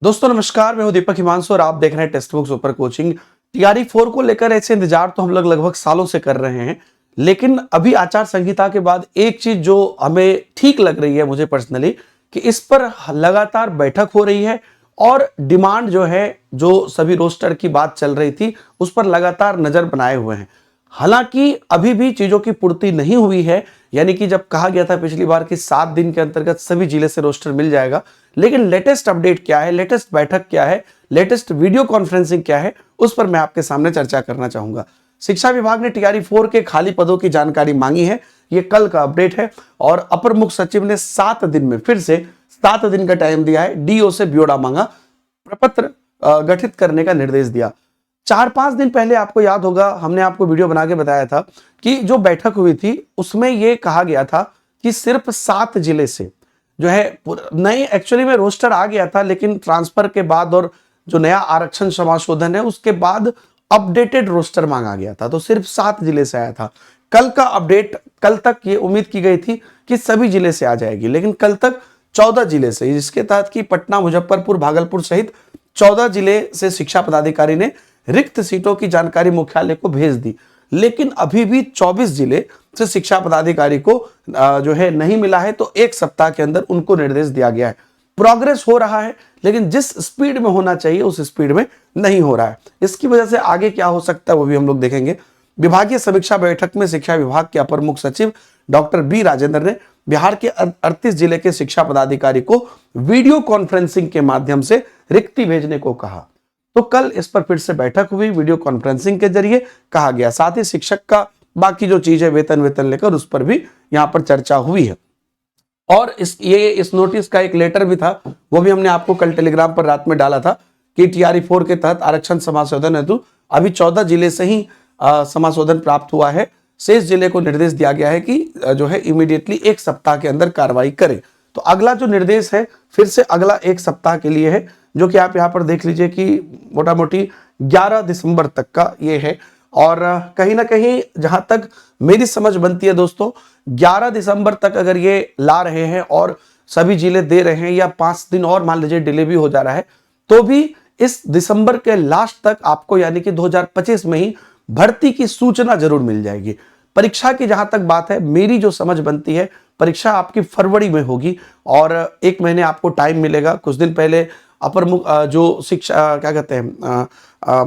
दोस्तों नमस्कार, मैं हूं दीपक हिमांशु और आप देख रहे हैं text book super coaching. TRE 4 को लेकर ऐसे इंतजार तो हम लोग लगभग सालों से कर रहे हैं, लेकिन अभी आचार संहिता के बाद एक चीज जो हमें ठीक लग रही है मुझे पर्सनली, कि इस पर लगातार बैठक हो रही है और डिमांड जो है, जो सभी रोस्टर की बात चल रही थी, उस पर लगातार नजर बनाए हुए हैं। हालांकि अभी भी चीजों की पूर्ति नहीं हुई है, यानी कि जब कहा गया था पिछली बार कि 7 दिन के अंतर्गत सभी जिले से रोस्टर मिल जाएगा, लेकिन लेटेस्ट अपडेट क्या है, लेटेस्ट बैठक क्या है, लेटेस्ट वीडियो कॉन्फ्रेंसिंग क्या है, उस पर मैं आपके सामने चर्चा करना चाहूंगा। शिक्षा विभाग ने टीआरई 4 के खाली पदों की जानकारी मांगी है। ये कल का अपडेट है और अपर मुख्य सचिव ने 7 दिन में फिर से 7 दिन का टाइम दिया है। डीओ से ब्यौरा मांगा, प्रपत्र गठित करने का निर्देश दिया। 4-5 दिन पहले आपको याद होगा, हमने आपको वीडियो बना के बताया था कि जो बैठक हुई थी उसमें यह कहा गया था कि सिर्फ 7 जिले से जो है नई, एक्चुअली में रोस्टर आ गया था, लेकिन ट्रांसफर के बाद और जो नया आरक्षण समाशोधन है उसके बाद अपडेटेड रोस्टर मांगा गया था, तो सिर्फ 7 जिले से आया था। कल का अपडेट, कल तक ये उम्मीद की गई थी कि सभी जिले से आ जाएगी, लेकिन कल तक 14 जिले से, जिसके तहत कि पटना, मुजफ्फरपुर, भागलपुर सहित 14 जिले से शिक्षा पदाधिकारी ने रिक्त सीटों की जानकारी मुख्यालय को भेज दी। लेकिन अभी भी 24 जिले से शिक्षा पदाधिकारी को जो है नहीं मिला है, तो 1 सप्ताह के अंदर उनको निर्देश दिया गया है। प्रोग्रेस हो रहा है, लेकिन जिस स्पीड में होना चाहिए उस स्पीड में नहीं हो रहा है। इसकी वजह से आगे क्या हो सकता है वो भी हम लोग देखेंगे। विभागीय समीक्षा बैठक में शिक्षा विभाग के अपर मुख्य सचिव डॉक्टर बी राजेंद्र ने बिहार के 38 जिले के शिक्षा पदाधिकारी को वीडियो कॉन्फ्रेंसिंग के माध्यम से रिक्ति भेजने को कहा। तो कल इस पर फिर से बैठक हुई, वीडियो कॉन्फ्रेंसिंग के जरिए कहा गया। साथ ही शिक्षक का बाकी जो चीज है, वेतन लेकर, उस पर भी यहां पर चर्चा हुई है। और इस नोटिस का एक लेटर भी था, वो भी हमने आपको कल टेलीग्राम पर रात में डाला था कि टीआरई 4 के तहत आरक्षण समाशोधन हेतु अभी 14 जिले से ही समाशोधन प्राप्त हुआ है। शेष जिले को निर्देश दिया गया है कि जो है इमीडिएटली 1 सप्ताह के अंदर कार्रवाई करें। तो अगला जो निर्देश है फिर से अगला 1 सप्ताह के लिए है, जो कि आप यहां पर देख लीजिए कि मोटा मोटी 11 दिसंबर तक का ये है। और कहीं ना कहीं जहां तक मेरी समझ बनती है दोस्तों, 11 दिसंबर तक अगर ये ला रहे हैं और सभी जिले दे रहे हैं, या 5 दिन और मान लीजिए डिले भी हो जा रहा है, तो भी इस दिसंबर के लास्ट तक आपको, यानी कि 2025 में ही भर्ती की सूचना जरूर मिल जाएगी। परीक्षा की जहां तक बात है, मेरी जो समझ बनती है, परीक्षा आपकी फरवरी में होगी और 1 महीने आपको टाइम मिलेगा। कुछ दिन पहले अपर जो शिक्षा क्या कहते हैं,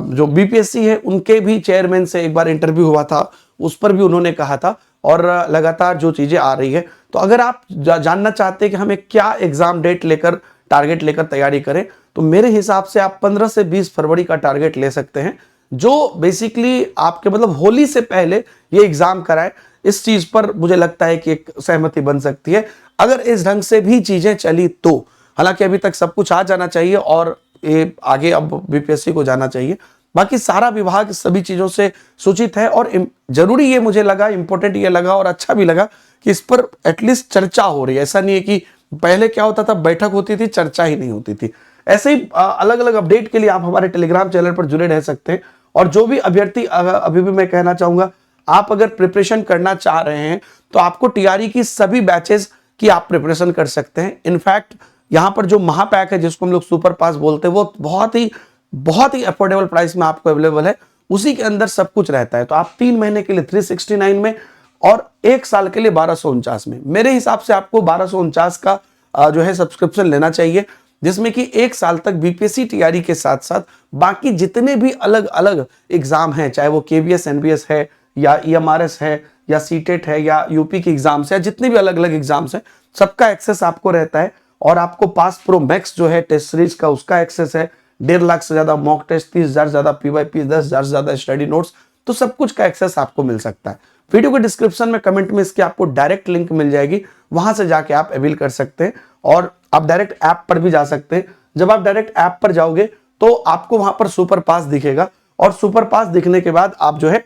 जो बीपीएससी है, उनके भी चेयरमैन से एक बार इंटरव्यू हुआ था, उस पर भी उन्होंने कहा था, और लगातार जो चीजें आ रही है। तो अगर आप जानना चाहते हैं कि हमें क्या एग्जाम डेट लेकर, टारगेट लेकर तैयारी करें, तो मेरे हिसाब से आप 15 से 20 फरवरी का टारगेट ले सकते हैं, जो बेसिकली आपके मतलब होली से पहले ये एग्जाम कराए। इस चीज पर मुझे लगता है कि एक सहमति बन सकती है अगर इस ढंग से भी चीजें चली तो। हालांकि अभी तक सब कुछ आ जाना चाहिए और ये आगे अब बीपीएससी को जाना चाहिए। बाकी सारा विभाग सभी चीजों से सूचित है, और जरूरी ये मुझे लगा, इंपॉर्टेंट ये लगा और अच्छा भी लगा कि इस पर एटलीस्ट चर्चा हो रही है। ऐसा नहीं है कि पहले क्या होता था, बैठक होती थी, चर्चा ही नहीं होती थी। ऐसे ही अलग अलग अपडेट के लिए आप हमारे टेलीग्राम चैनल पर जुड़े रह सकते हैं। और जो भी अभ्यर्थी, अभी भी मैं कहना चाहूंगा, आप अगर प्रिपरेशन करना चाह रहे हैं तो आपको टीआरई की सभी बैचेस की आप प्रिपरेशन कर सकते हैं। इनफैक्ट यहां पर जो महापैक है, जिसको हम लोग सुपर पास बोलते हैं, वो बहुत ही अफोर्डेबल प्राइस में आपको अवेलेबल है। उसी के अंदर सब कुछ रहता है। तो आप 3 महीने के लिए 369 में और 1 साल के लिए 1249 में, मेरे हिसाब से आपको 1249 का जो है सब्सक्रिप्शन लेना चाहिए, जिसमें कि 1 साल तक बीपीएससी टीआरई के साथ साथ बाकी जितने भी अलग अलग एग्जाम हैं, चाहे वो केवीएस, एनबीएस है, या ईएमआरएस है, या सीटेट है, या यूपी के एग्जाम्स है, जितने भी अलग अलग एग्जाम्स हैं, सबका एक्सेस आपको रहता है। और आपको पास प्रो मैक्स जो है टेस्ट सीरीज का, उसका एक्सेस है। 1.5 लाख से ज्यादा मॉक टेस्ट, 30,000 से ज्यादा पीवाईपी, 10,000 से ज्यादा स्टडी नोट्स, तो सब कुछ का एक्सेस आपको मिल सकता है। वीडियो के डिस्क्रिप्शन में, कमेंट में इसकी आपको डायरेक्ट लिंक मिल जाएगी, वहां से जाके आप अवेल कर सकते हैं। और आप डायरेक्ट ऐप पर भी जा सकते हैं। जब आप डायरेक्ट ऐप पर जाओगे तो आपको वहां पर सुपर पास दिखेगा, और सुपर पास दिखने के बाद आप जो है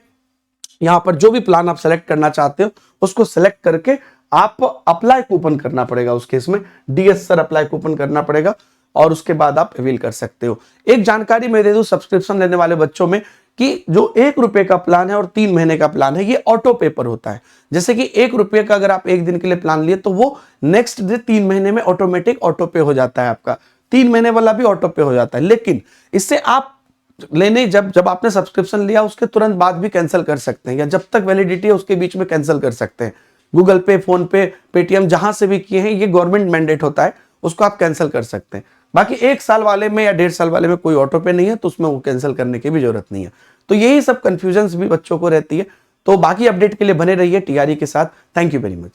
यहां पर जो भी प्लान आप सेलेक्ट करना चाहते हो उसको सेलेक्ट करके आप अप्लाई कूपन करना पड़ेगा। उस केस में डीएस सर अप्लाई कूपन करना पड़ेगा, और उसके बाद आप अवेल कर सकते हो। एक जानकारी मैं दे दूं सब्सक्रिप्शन लेने वाले बच्चों में, कि जो 1 रुपए का प्लान है और 3 महीने का प्लान है, ये ऑटो पेपर होता है। जैसे कि 1 रुपए का अगर आप 1 दिन के लिए प्लान लिए, तो वो नेक्स्ट डे 3 महीने में ऑटोमेटिक ऑटो पे हो जाता है आपका। 3 महीने वाला भी ऑटो पे हो जाता है। लेकिन इससे आप लेने जब आपने सब्सक्रिप्शन लिया उसके तुरंत बाद भी कैंसिल कर सकते हैं, या जब तक वैलिडिटी है उसके बीच में कैंसिल कर सकते हैं। गूगल पे, फोन पे, पेटीएम जहां से भी किए हैं, ये गवर्नमेंट मैंडेट होता है, उसको आप कैंसिल कर सकते हैं। बाकी 1 साल वाले में या 1.5 साल वाले में कोई ऑटो पे नहीं है, तो उसमें वो कैंसिल करने की भी जरूरत नहीं है। तो यही सब कंफ्यूजन भी बच्चों को रहती है। तो बाकी अपडेट के लिए बने रहिए टीआरई के साथ। Thank you very much.